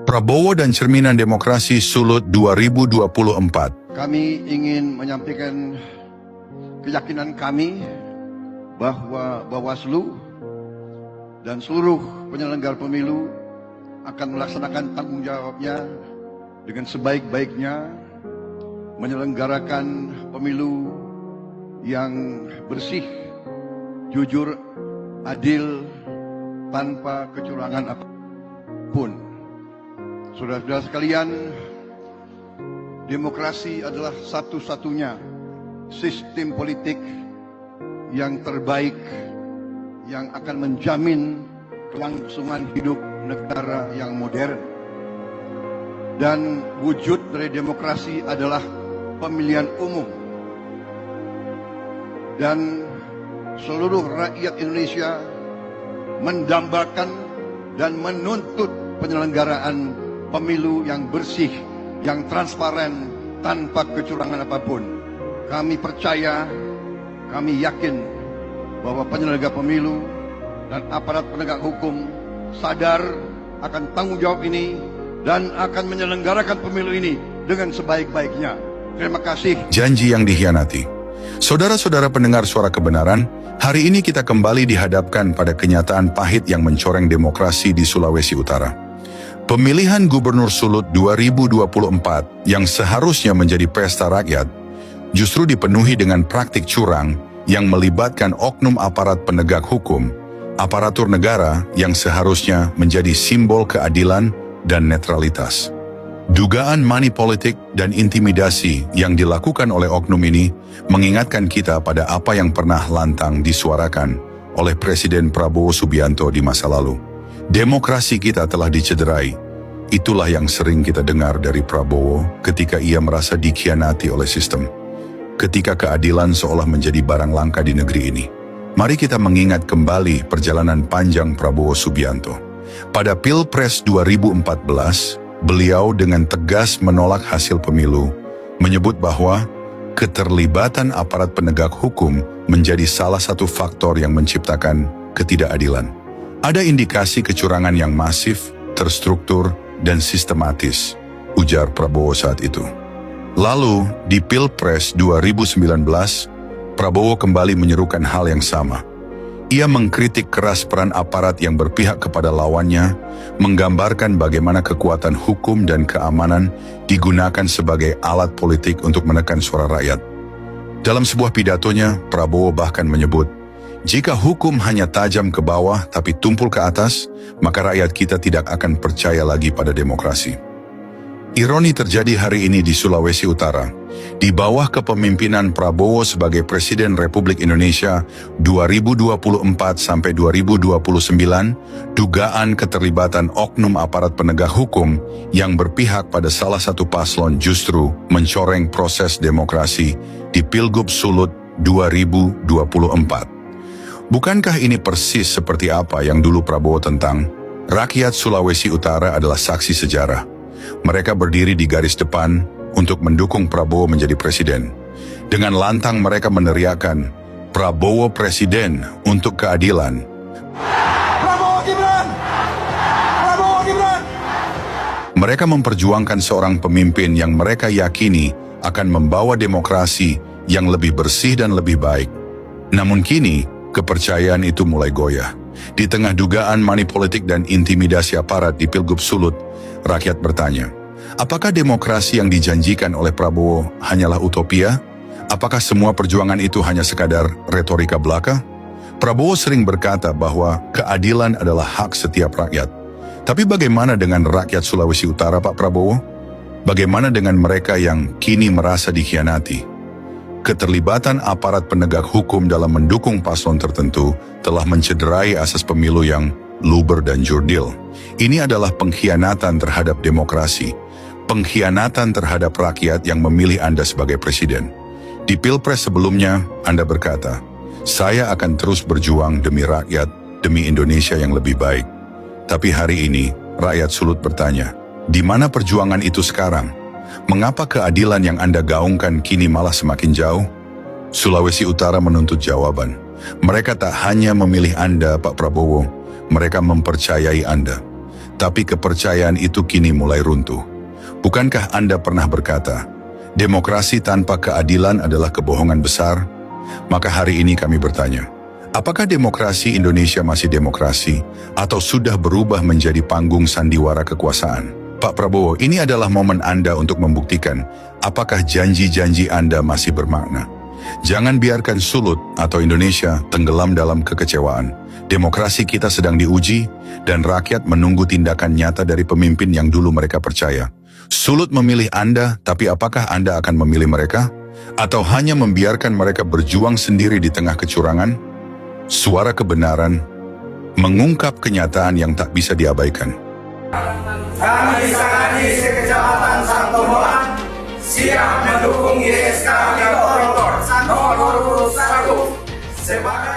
Prabowo dan Cerminan Demokrasi Sulut 2024. Kami ingin menyampaikan keyakinan kami bahwa Bawaslu dan seluruh penyelenggara pemilu akan melaksanakan tanggung jawabnya dengan sebaik-baiknya, menyelenggarakan pemilu yang bersih, jujur, adil, tanpa kecurangan apapun. Saudara-saudara sekalian, demokrasi adalah satu-satunya sistem politik yang terbaik yang akan menjamin kelangsungan hidup negara yang modern. Dan wujud dari demokrasi adalah pemilihan umum. Dan seluruh rakyat Indonesia mendambakan dan menuntut penyelenggaraan pemilu yang bersih, yang transparan, tanpa kecurangan apapun. Kami percaya, kami yakin bahwa penyelenggara pemilu dan aparat penegak hukum sadar akan tanggung jawab ini dan akan menyelenggarakan pemilu ini dengan sebaik-baiknya. Terima kasih. Janji yang dikhianati. Saudara-saudara pendengar suara kebenaran, hari ini kita kembali dihadapkan pada kenyataan pahit yang mencoreng demokrasi di Sulawesi Utara. Pemilihan Gubernur Sulut 2024 yang seharusnya menjadi pesta rakyat justru dipenuhi dengan praktik curang yang melibatkan oknum aparat penegak hukum, aparatur negara yang seharusnya menjadi simbol keadilan dan netralitas. Dugaan money politik dan intimidasi yang dilakukan oleh oknum ini mengingatkan kita pada apa yang pernah lantang disuarakan oleh Presiden Prabowo Subianto di masa lalu. Demokrasi kita telah dicederai. Itulah yang sering kita dengar dari Prabowo ketika ia merasa dikhianati oleh sistem. Ketika keadilan seolah menjadi barang langka di negeri ini. Mari kita mengingat kembali perjalanan panjang Prabowo Subianto. Pada Pilpres 2014, beliau dengan tegas menolak hasil pemilu, menyebut bahwa keterlibatan aparat penegak hukum menjadi salah satu faktor yang menciptakan ketidakadilan. Ada indikasi kecurangan yang masif, terstruktur, dan sistematis, ujar Prabowo saat itu. Lalu, di Pilpres 2019, Prabowo kembali menyerukan hal yang sama. Ia mengkritik keras peran aparat yang berpihak kepada lawannya, menggambarkan bagaimana kekuatan hukum dan keamanan digunakan sebagai alat politik untuk menekan suara rakyat. Dalam sebuah pidatonya, Prabowo bahkan menyebut, jika hukum hanya tajam ke bawah tapi tumpul ke atas, maka rakyat kita tidak akan percaya lagi pada demokrasi. Ironi terjadi hari ini di Sulawesi Utara. Di bawah kepemimpinan Prabowo sebagai Presiden Republik Indonesia 2024 sampai 2029, dugaan keterlibatan oknum aparat penegak hukum yang berpihak pada salah satu paslon justru mencoreng proses demokrasi di Pilgub Sulut 2024. Bukankah ini persis seperti apa yang dulu Prabowo tentang? Rakyat Sulawesi Utara adalah saksi sejarah. Mereka berdiri di garis depan untuk mendukung Prabowo menjadi presiden. Dengan lantang mereka meneriakkan, Prabowo Presiden untuk keadilan. Prabowo Gibran! Prabowo Gibran! Mereka memperjuangkan seorang pemimpin yang mereka yakini akan membawa demokrasi yang lebih bersih dan lebih baik. Namun kini, kepercayaan itu mulai goyah. Di tengah dugaan money politik dan intimidasi aparat di Pilgub Sulut, rakyat bertanya, apakah demokrasi yang dijanjikan oleh Prabowo hanyalah utopia? Apakah semua perjuangan itu hanya sekadar retorika belaka? Prabowo sering berkata bahwa keadilan adalah hak setiap rakyat. Tapi bagaimana dengan rakyat Sulawesi Utara, Pak Prabowo? Bagaimana dengan mereka yang kini merasa dikhianati? Keterlibatan aparat penegak hukum dalam mendukung paslon tertentu telah mencederai asas pemilu yang luber dan jurdil. Ini adalah pengkhianatan terhadap demokrasi, pengkhianatan terhadap rakyat yang memilih Anda sebagai presiden. Di Pilpres sebelumnya, Anda berkata, saya akan terus berjuang demi rakyat, demi Indonesia yang lebih baik. Tapi hari ini, rakyat Sulut bertanya, di mana perjuangan itu sekarang? Mengapa keadilan yang Anda gaungkan kini malah semakin jauh? Sulawesi Utara menuntut jawaban. Mereka tak hanya memilih Anda, Pak Prabowo, mereka mempercayai Anda. tapi kepercayaan itu kini mulai runtuh. Bukankah Anda pernah berkata, demokrasi tanpa keadilan adalah kebohongan besar? Maka hari ini kami bertanya, apakah demokrasi Indonesia masih demokrasi atau sudah berubah menjadi panggung sandiwara kekuasaan? Pak Prabowo, ini adalah momen Anda untuk membuktikan apakah janji-janji Anda masih bermakna. Jangan biarkan Sulut atau Indonesia tenggelam dalam kekecewaan. Demokrasi kita sedang diuji dan rakyat menunggu tindakan nyata dari pemimpin yang dulu mereka percaya. Sulut memilih Anda, tapi apakah Anda akan memilih mereka? Atau hanya membiarkan mereka berjuang sendiri di tengah kecurangan? Suara kebenaran mengungkap kenyataan yang tak bisa diabaikan. Kami Sanganis Kecamatan Santomoan siap mendukung YSK Koruptor nomor 1 sebagai